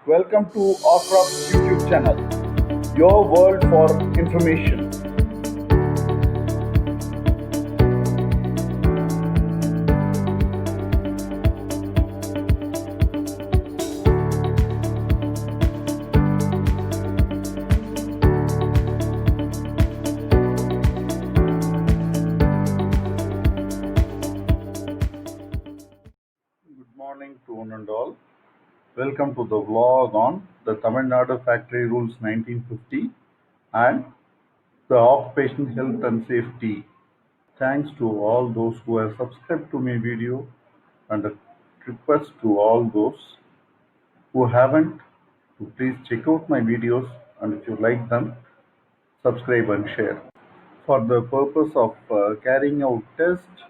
Welcome to Ocrop's YouTube channel, your world for information. Good morning to one and all. Welcome to the vlog on the Tamil Nadu Factory Rules 1950 and the occupational health and safety. Thanks to all those who have subscribed to my video, and a request to all those who haven't to please check out my videos, and if you like them, subscribe and share. For the purpose of carrying out tests,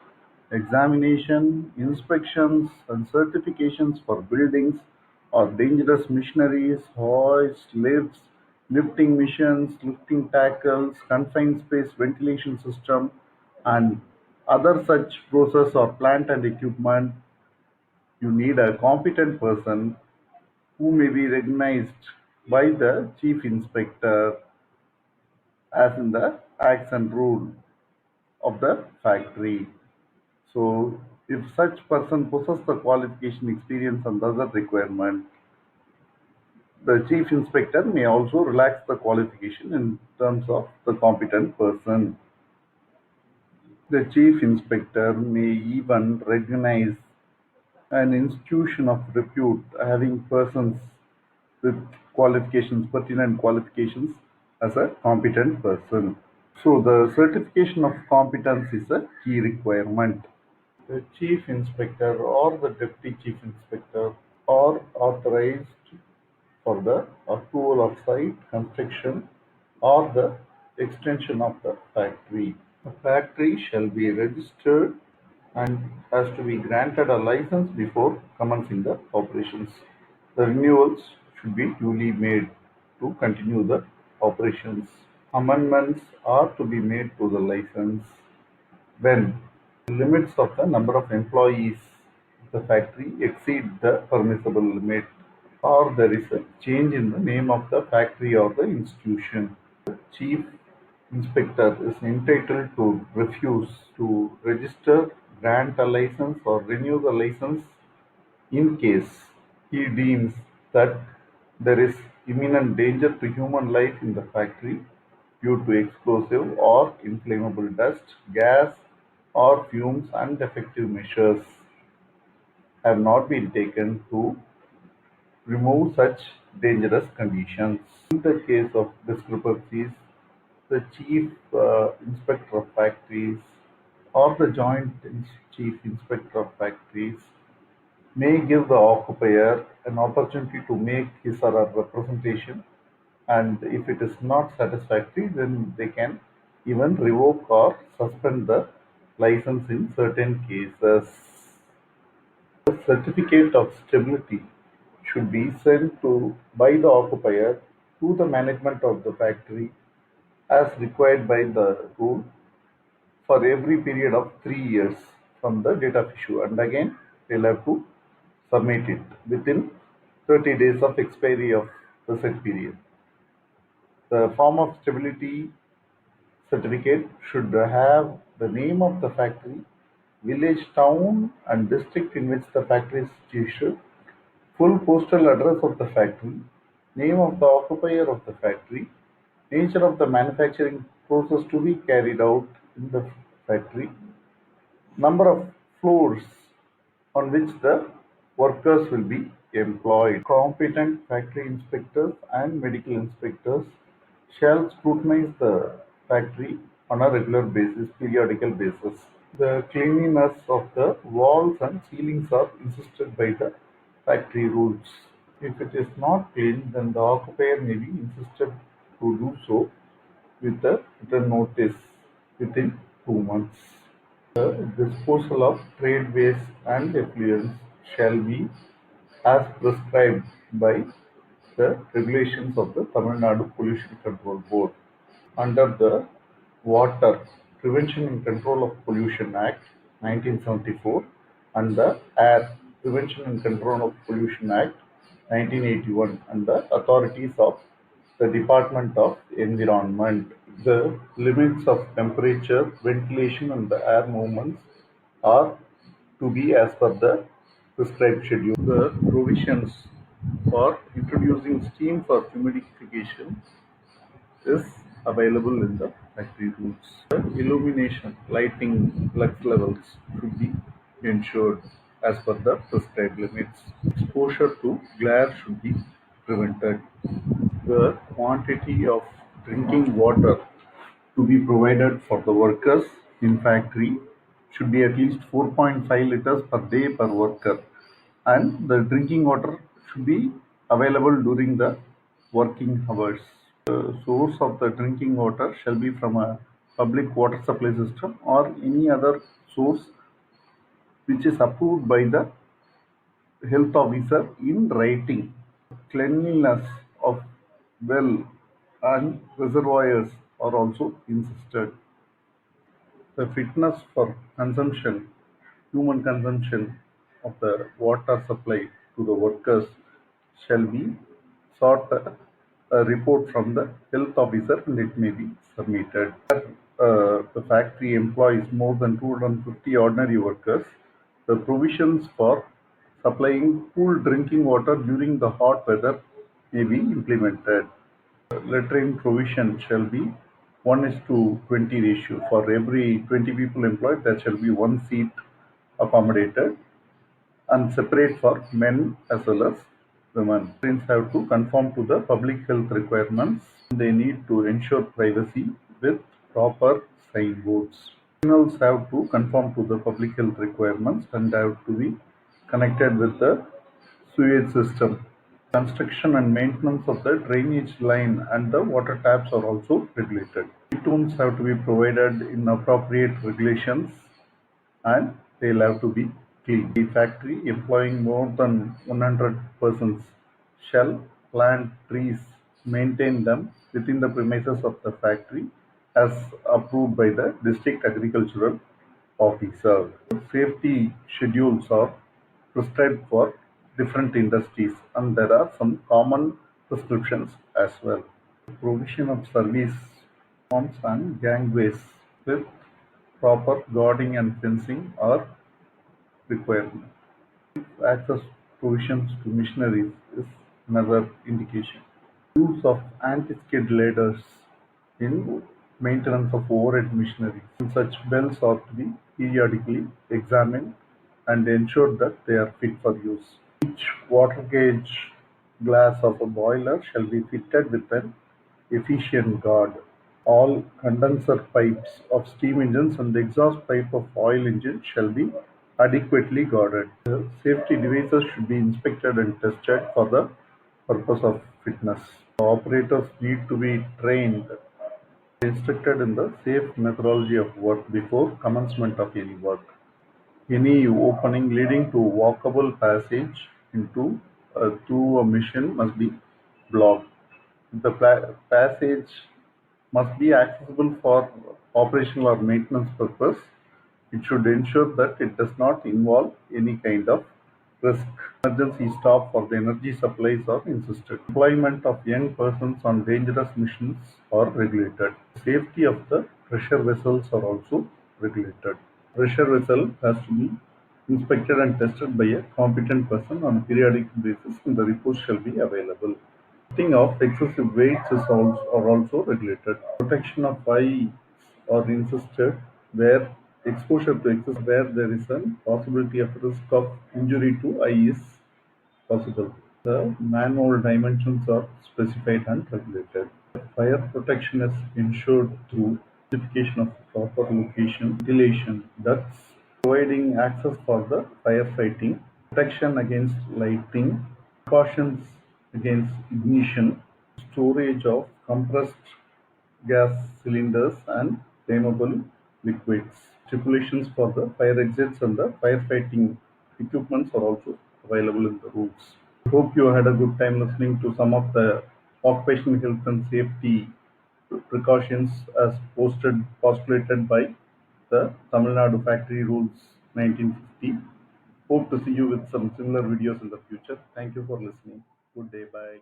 examination, inspections, and certifications for buildings or dangerous machineries, hoists, lifts, lifting machines, lifting tackles, confined space ventilation system, and other such process or plant and equipment, you need a competent person who may be recognized by the chief inspector as in the acts and rule of the factory. So, if such person possesses the qualification, experience, and other requirement, the chief inspector may also relax the qualification in terms of the competent person. The chief inspector may even recognize an institution of repute having persons with qualifications, pertinent qualifications, as a competent person. So, the certification of competence is a key requirement. The chief inspector or the deputy chief inspector are authorized for the approval of site construction or the extension of the factory. The factory shall be registered and has to be granted a license before commencing the operations. The renewals should be duly made to continue the operations. Amendments are to be made to the license when the limits of the number of employees of the factory exceed the permissible limit, or there is a change in the name of the factory or the institution. The chief inspector is entitled to refuse to register, grant a license, or renew the license in case he deems that there is imminent danger to human life in the factory due to explosive or inflammable dust, gas, or fumes, and effective measures have not been taken to remove such dangerous conditions. In the case of discrepancies, the chief inspector of factories or the joint chief inspector of factories may give the occupier an opportunity to make his or her representation, and if it is not satisfactory, then they can even revoke or suspend the license in certain cases. The certificate of stability should be sent to by the occupier to the management of the factory as required by the rule for every period of 3 years from the date of issue, and again they'll have to submit it within 30 days of expiry of the said period. The form of stability certificate should have the name of the factory, village, town, and district in which the factory is situated, full postal address of the factory, name of the occupier of the factory, nature of the manufacturing process to be carried out in the factory, number of floors on which the workers will be employed. Competent factory inspectors and medical inspectors shall scrutinize the factory on a regular basis, periodical basis. The cleanliness of the walls and ceilings are insisted by the factory rules. If it is not clean, then the occupier may be insisted to do so with a written notice within 2 months. The disposal of trade waste and effluents shall be as prescribed by the regulations of the Tamil Nadu Pollution Control Board under the Water Prevention and Control of Pollution Act 1974 and the Air Prevention and Control of Pollution Act 1981 and the authorities of the Department of Environment. The limits of temperature, ventilation and the air movements are to be as per the prescribed schedule. The provisions for introducing steam for humidification is available in the factory rules. The illumination, lighting, lux levels should be ensured as per the prescribed limits. Exposure to glare should be prevented. The quantity of drinking water to be provided for the workers in factory should be at least 4.5 liters per day per worker, and the drinking water should be available during the working hours. The source of the drinking water shall be from a public water supply system or any other source which is approved by the health officer in writing. Cleanliness of well and reservoirs are also insisted. The fitness for consumption, human consumption of the water supply to the workers shall be sought a report from the health officer and it may be submitted. The factory employs more than 250 ordinary workers. The provisions for supplying cool drinking water during the hot weather may be implemented. Lettering provision shall be 1:20 ratio. For every 20 people employed, there shall be one seat accommodated and separate for men as well as women. Trains have to conform to the public health requirements. They need to ensure privacy with proper signboards. Signals have to conform to the public health requirements and have to be connected with the sewage system. Construction and maintenance of the drainage line and the water taps are also regulated. Tunes have to be provided in appropriate regulations and they'll have to be clean. The factory employing more than 100 persons shall plant trees, maintain them within the premises of the factory as approved by the district agricultural officer. Safety schedules are prescribed for different industries and there are some common prescriptions as well. Provision of service forms and gangways with proper guarding and fencing are required. Access provisions to machineries is another indication. Use of anti-skid ladders in maintenance of overhead machinery. Such belts are to be periodically examined and ensured that they are fit for use. Each water gauge glass of a boiler shall be fitted with an efficient guard. All condenser pipes of steam engines and the exhaust pipe of oil engine shall be adequately guarded. The safety devices should be inspected and tested for the purpose of fitness. The operators need to be trained, instructed in the safe methodology of work before commencement of any work. Any opening leading to walkable passage into through a machine must be blocked. The passage must be accessible for operational or maintenance purpose. It should ensure that it does not involve any kind of risk. Emergency stop for the energy supplies are insisted. Employment of young persons on dangerous missions are regulated. Safety of the pressure vessels are also regulated. Pressure vessel has to be inspected and tested by a competent person on a periodic basis and the reports shall be available. Lifting of excessive weights are also regulated. Protection of eyes are insisted where exposure to excess where there is a possibility of risk of injury to eye is possible. The manhole dimensions are specified and regulated. Fire protection is ensured through identification of proper location, ventilation, ducts, providing access for the firefighting, protection against lighting, precautions against ignition, storage of compressed gas cylinders and flammable liquids. Stipulations for the fire exits and the firefighting equipments are also available in the rules. I hope you had a good time listening to some of the occupational health and safety precautions as postulated by the Tamil Nadu Factory Rules 1950. Hope to see you with some similar videos in the future. Thank you for listening. Good day. Bye.